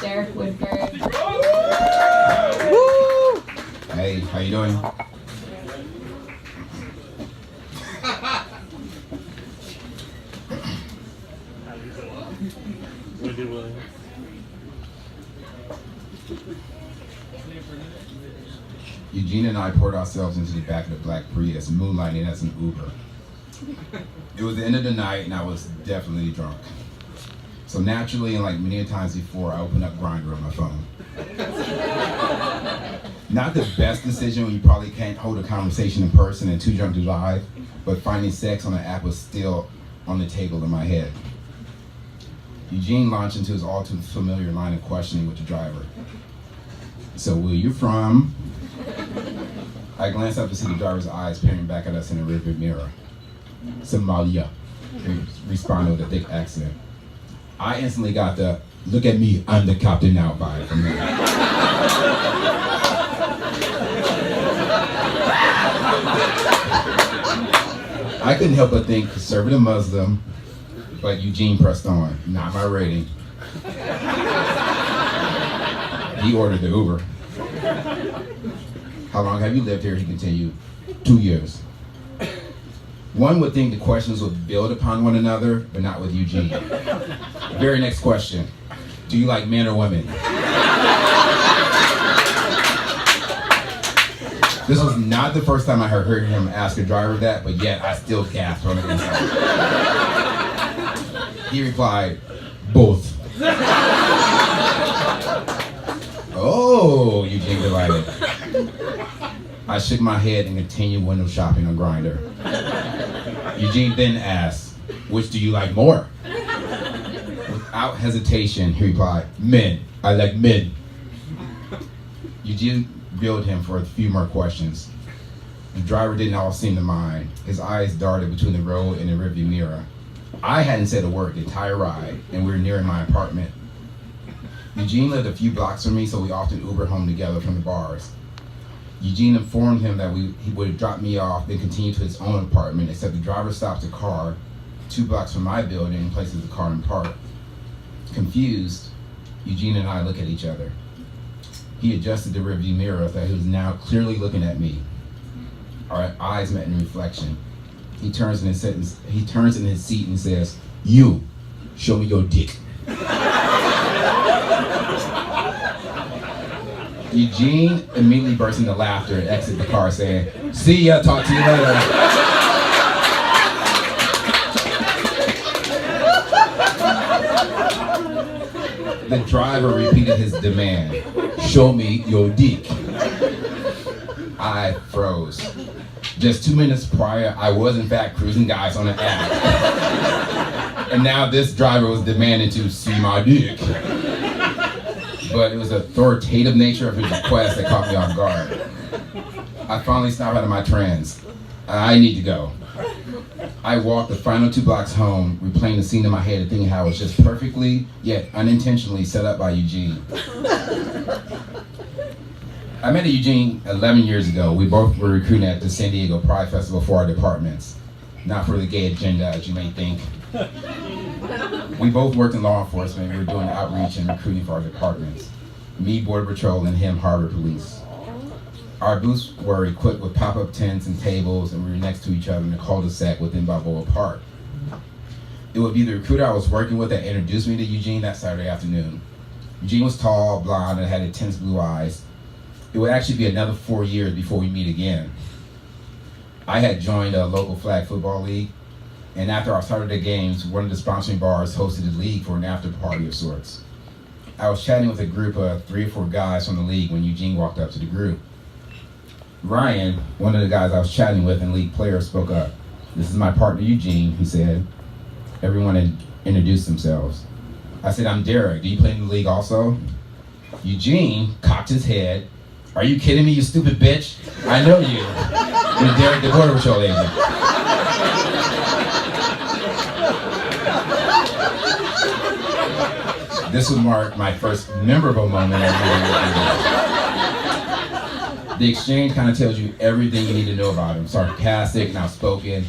Derrick Woodford. Hey, how you doing? Eugene and I poured ourselves into the back of the black Prius, moonlighting as an Uber. It was the end of the night, and I was definitely drunk. So naturally, and like many times before, I opened up Grindr on my phone. Not the best decision when you probably can't hold a conversation in person and too drunk to drive, but finding sex on the app was still on the table in my head. Eugene launched into his all too familiar line of questioning with the driver. So, where you from? I glanced up to see the driver's eyes peering back at us in the rearview mirror. Somalia, he responded with a thick accent. I instantly got the, look at me, I'm the captain now vibe from him. I couldn't help but think conservative Muslim, but Eugene pressed on, not my rating. He ordered the Uber. How long have you lived here? He continued. 2 years. One would think the questions would build upon one another, but not with Eugene. Very next question. Do you like men or women? This was not the first time I heard him ask a driver that, but yet I still gasped on the inside. He replied, both. Oh, Eugene delighted. I shook my head and continued window shopping on Grindr. Eugene then asked, which do you like more? Without hesitation, he replied, men. I like men. Eugene grilled him for a few more questions. The driver didn't all seem to mind. His eyes darted between the road and the rearview mirror. I hadn't said a word the entire ride, and we were nearing my apartment. Eugene lived a few blocks from me, so we often Ubered home together from the bars. Eugene informed him that he would drop me off, then continue to his own apartment, except the driver stopped the car 2 blocks from my building and places the car in park. Confused, Eugene and I look at each other. He adjusted the rearview mirror so that he was now clearly looking at me. Our eyes met in reflection. He turns in his seat and says, you, show me your dick. Eugene immediately burst into laughter and exited the car saying, see ya, talk to you later. The driver repeated his demand, show me your dick. I froze. Just 2 minutes prior, I was in fact cruising guys on an app. And now this driver was demanding to see my dick. But it was the authoritative nature of his request that caught me off guard. I finally snapped out of my trance. I need to go. I walked the final 2 blocks home, replaying the scene in my head and thinking how it was just perfectly, yet unintentionally set up by Eugene. I met Eugene 11 years ago. We both were recruiting at the San Diego Pride Festival for our departments. Not for the gay agenda, as you may think. We both worked in law enforcement. We were doing outreach and recruiting for our departments. Me, Border Patrol, and him, Harbor Police. Our booths were equipped with pop-up tents and tables, and we were next to each other in the cul-de-sac within Balboa Park. It would be the recruiter I was working with that introduced me to Eugene that Saturday afternoon. Eugene was tall, blonde, and had intense blue eyes. It would actually be another 4 years before we meet again. I had joined a local flag football league, and after our Saturday games, one of the sponsoring bars hosted the league for an after party of sorts. I was chatting with a group of 3 or 4 guys from the league when Eugene walked up to the group. Ryan, one of the guys I was chatting with and league player, spoke up. This is my partner Eugene, he said. Everyone introduced themselves. I said, I'm Derrick. Do you play in the league also? Eugene cocked his head. Are you kidding me, you stupid bitch? I know you. You're Derrick, the Border Patrol agent. This would mark my first memorable moment at the exchange kind of tells you everything you need to know about him. Sarcastic and outspoken.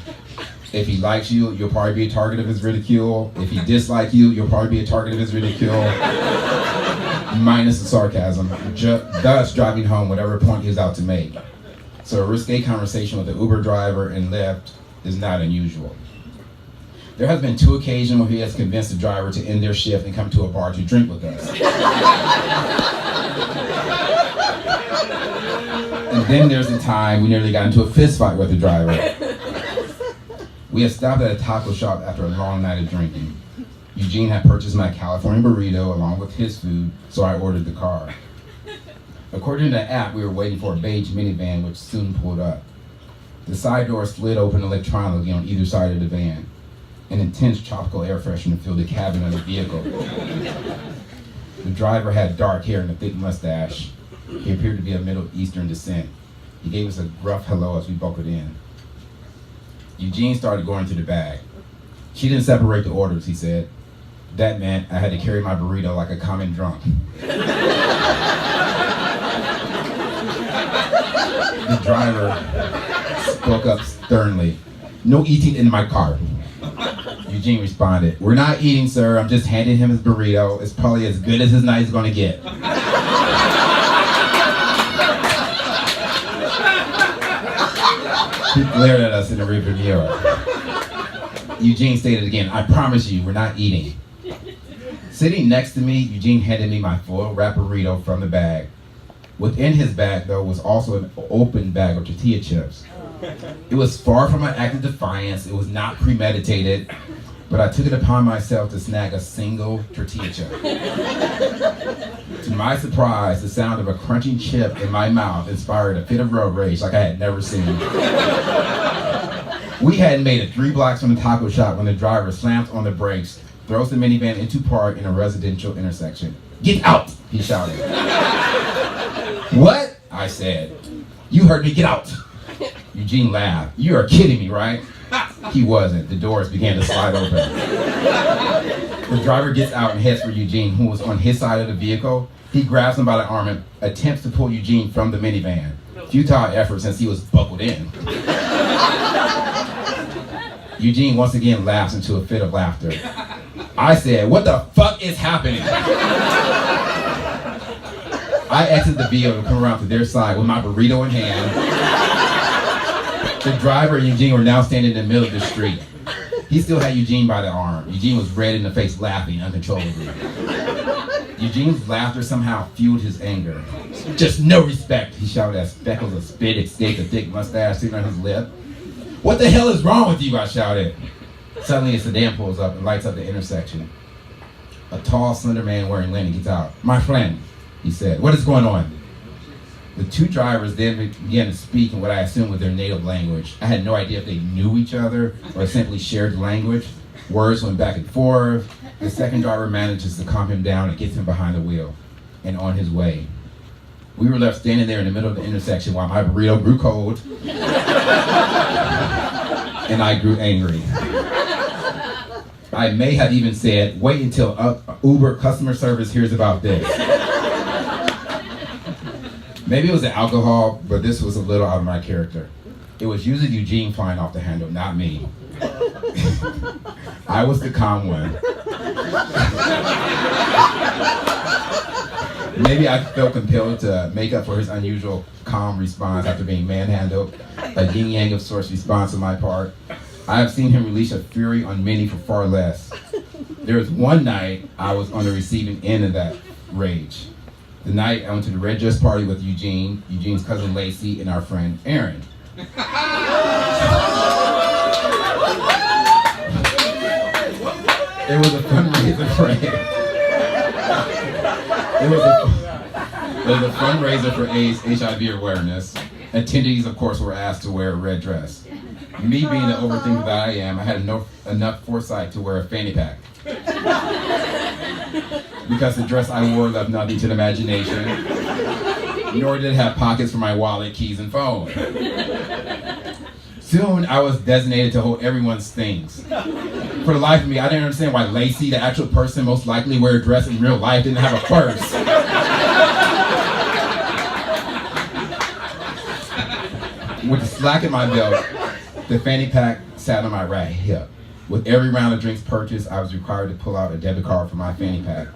If he likes you, you'll probably be a target of his ridicule. If he dislikes you, you'll probably be a target of his ridicule. minus the sarcasm, thus driving home whatever point he was out to make. So a risque conversation with the Uber driver and Lyft is not unusual. There has been 2 occasions where he has convinced the driver to end their shift and come to a bar to drink with us. And then there's the time we nearly got into a fist fight with the driver. We had stopped at a taco shop after a long night of drinking. Eugene had purchased my California burrito along with his food, so I ordered the car. According to the app, we were waiting for a beige minivan which soon pulled up. The side door slid open electronically on either side of the van. An intense tropical air freshener filled the cabin of the vehicle. The driver had dark hair and a thick mustache. He appeared to be of Middle Eastern descent. He gave us a gruff hello as we buckled in. Eugene started going through the bag. She didn't separate the orders, he said. That meant I had to carry my burrito like a common drunk. The driver spoke up sternly. No eating in my car. Eugene responded, we're not eating, sir. I'm just handing him his burrito. It's probably as good as his night is going to get. He glared at us in the rearview mirror. Eugene stated again, I promise you, we're not eating. Sitting next to me, Eugene handed me my full wrap burrito from the bag. Within his bag, though, was also an open bag of tortilla chips. It was far from an act of defiance. It was not premeditated, but I took it upon myself to snag a single tortilla chip. To my surprise, the sound of a crunching chip in my mouth inspired a fit of road rage like I had never seen. We hadn't made it 3 blocks from the taco shop when the driver slams on the brakes, throws the minivan into park in a residential intersection. Get out, he shouted. What? I said. You heard me, get out. Eugene laughed. You are kidding me, right? He wasn't. The doors began to slide open. The driver gets out and heads for Eugene, who was on his side of the vehicle. He grabs him by the arm and attempts to pull Eugene from the minivan. Futile effort since he was buckled in. Eugene once again laughs into a fit of laughter. I said, what the fuck is happening? I exited the vehicle to come around to their side with my burrito in hand. The driver and Eugene were now standing in the middle of the street. He still had Eugene by the arm. Eugene was red in the face, laughing uncontrollably. Eugene's laughter somehow fueled his anger. Just no respect, he shouted as speckles of spit escaped a thick mustache sitting on his lip. What the hell is wrong with you, I shouted. Suddenly a sedan pulls up and lights up the intersection. A tall, slender man wearing linen gets out. My friend, he said, what is going on? The 2 drivers then began to speak in what I assumed was their native language. I had no idea if they knew each other or simply shared the language. Words went back and forth. The second driver manages to calm him down and gets him behind the wheel and on his way. We were left standing there in the middle of the intersection while my burrito grew cold and I grew angry. I may have even said, wait until Uber customer service hears about this. Maybe it was the alcohol, but this was a little out of my character. It was usually Eugene flying off the handle, not me. I was the calm one. Maybe I felt compelled to make up for his unusual calm response after being manhandled, a yin-yang of sorts response on my part. I have seen him release a fury on many for far less. There was one night I was on the receiving end of that rage. The night I went to the Red Dress party with Eugene, Eugene's cousin Lacey, and our friend Aaron. It was a fundraiser for fundraiser for AIDS HIV awareness. Attendees, of course, were asked to wear a red dress. Me being the overthinker that I am, I had enough foresight to wear a fanny pack. Because the dress I wore left nothing to the imagination, nor did it have pockets for my wallet, keys, and phone. Soon, I was designated to hold everyone's things. For the life of me, I didn't understand why Lacey, the actual person most likely to wear a dress in real life, didn't have a purse. With the slack in my belt, the fanny pack sat on my right hip. With every round of drinks purchased, I was required to pull out a debit card from my fanny pack.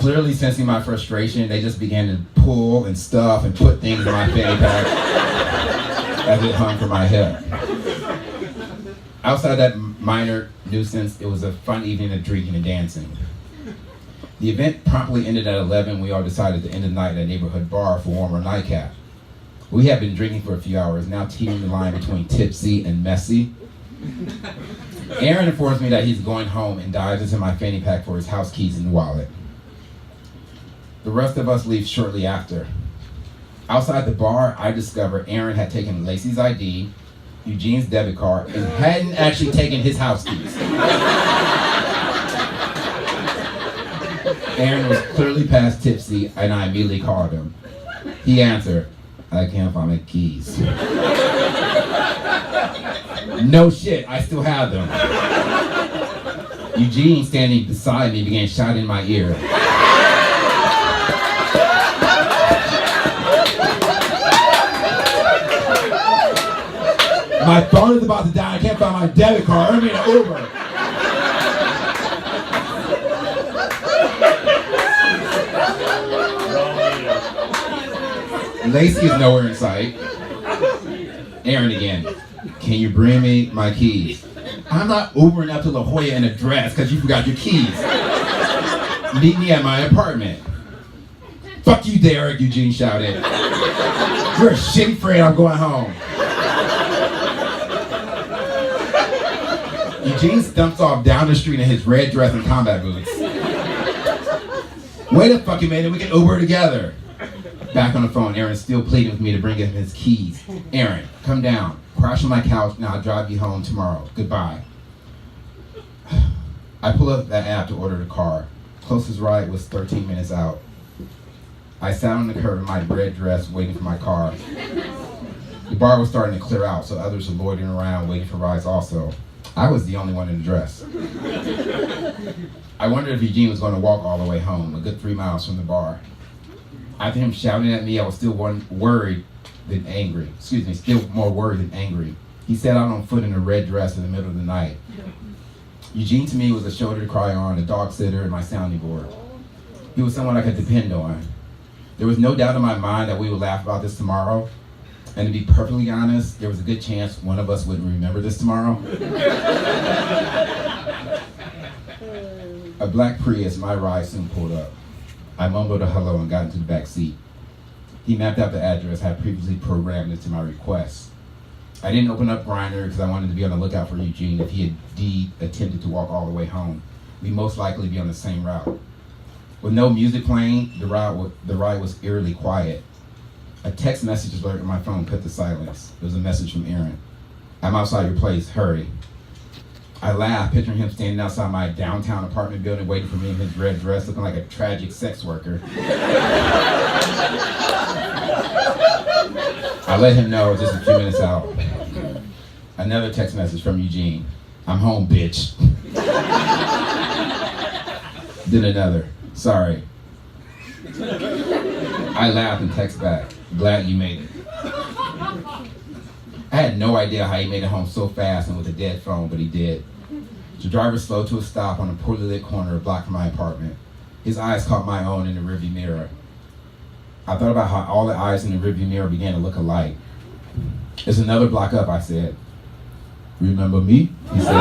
Clearly sensing my frustration, they just began to pull and stuff and put things in my fanny pack as it hung from my hip. Outside that minor nuisance, it was a fun evening of drinking and dancing. The event promptly ended at 11. We all decided to end the night at a neighborhood bar for warmer nightcap. We had been drinking for a few hours, now teetering the line between tipsy and messy. Aaron informs me that he's going home and dives into my fanny pack for his house keys and wallet. The rest of us leave shortly after. Outside the bar, I discover Aaron had taken Lacey's ID, Eugene's debit card, and hadn't actually taken his house keys. Aaron was clearly past tipsy, and I immediately called him. He answered, "I can't find my keys." No shit, I still have them. Eugene, standing beside me, began shouting in my ear. "My phone is about to die, I can't find my debit card, earn me an Uber." Lacey is nowhere in sight. Aaron again, "Can you bring me my keys?" "I'm not Ubering up to La Jolla in a dress because you forgot your keys. Meet me at my apartment." "Fuck you, Derrick," Eugene shouted. "You're a shitty friend, I'm going home." Eugene stumps off down the street in his red dress and combat boots. "Wait a fucking minute, we can Uber together." Back on the phone, Aaron's still pleading with me to bring him his keys. "Aaron, come down, crash on my couch, and I'll drive you home tomorrow. Goodbye." I pull up that app to order the car. Closest ride was 13 minutes out. I sat on the curb in my red dress waiting for my car. The bar was starting to clear out, so others were loitering around waiting for rides also. I was the only one in the dress. I wondered if Eugene was going to walk all the way home, a good 3 miles from the bar. After him shouting at me, I was still worried than angry. Still more worried than angry. He set out on foot in a red dress in the middle of the night. Eugene to me was a shoulder to cry on, a dog sitter, and my sounding board. He was someone I could depend on. There was no doubt in my mind that we would laugh about this tomorrow. And to be perfectly honest, there was a good chance one of us wouldn't remember this tomorrow. A black Prius, my ride, soon pulled up. I mumbled a hello and got into the back seat. He mapped out the address I had previously programmed into my request. I didn't open up Grindr because I wanted to be on the lookout for Eugene if he had indeed attempted to walk all the way home. We'd most likely be on the same route. With no music playing, the ride was eerily quiet. A text message alert on my phone cut the silence. It was a message from Aaron. "I'm outside your place, hurry." I laughed, picturing him standing outside my downtown apartment building waiting for me in his red dress, looking like a tragic sex worker. I let him know just a few minutes out. Another text message from Eugene. "I'm home, bitch." Then another. "Sorry." I laughed and text back. "Glad you made it." I had no idea how he made it home so fast and with a dead phone, but he did. The driver slowed to a stop on a poorly lit corner a block from my apartment. His eyes caught my own in the rearview mirror. I thought about how all the eyes in the rearview mirror began to look alike. "It's another block up," I said. "Remember me?" he said.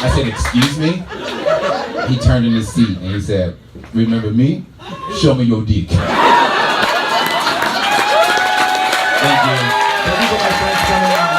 I said, "Excuse me?" He turned in his seat and he said, "Remember me? Show me your dick." Thank you. Thank you for my friends coming out.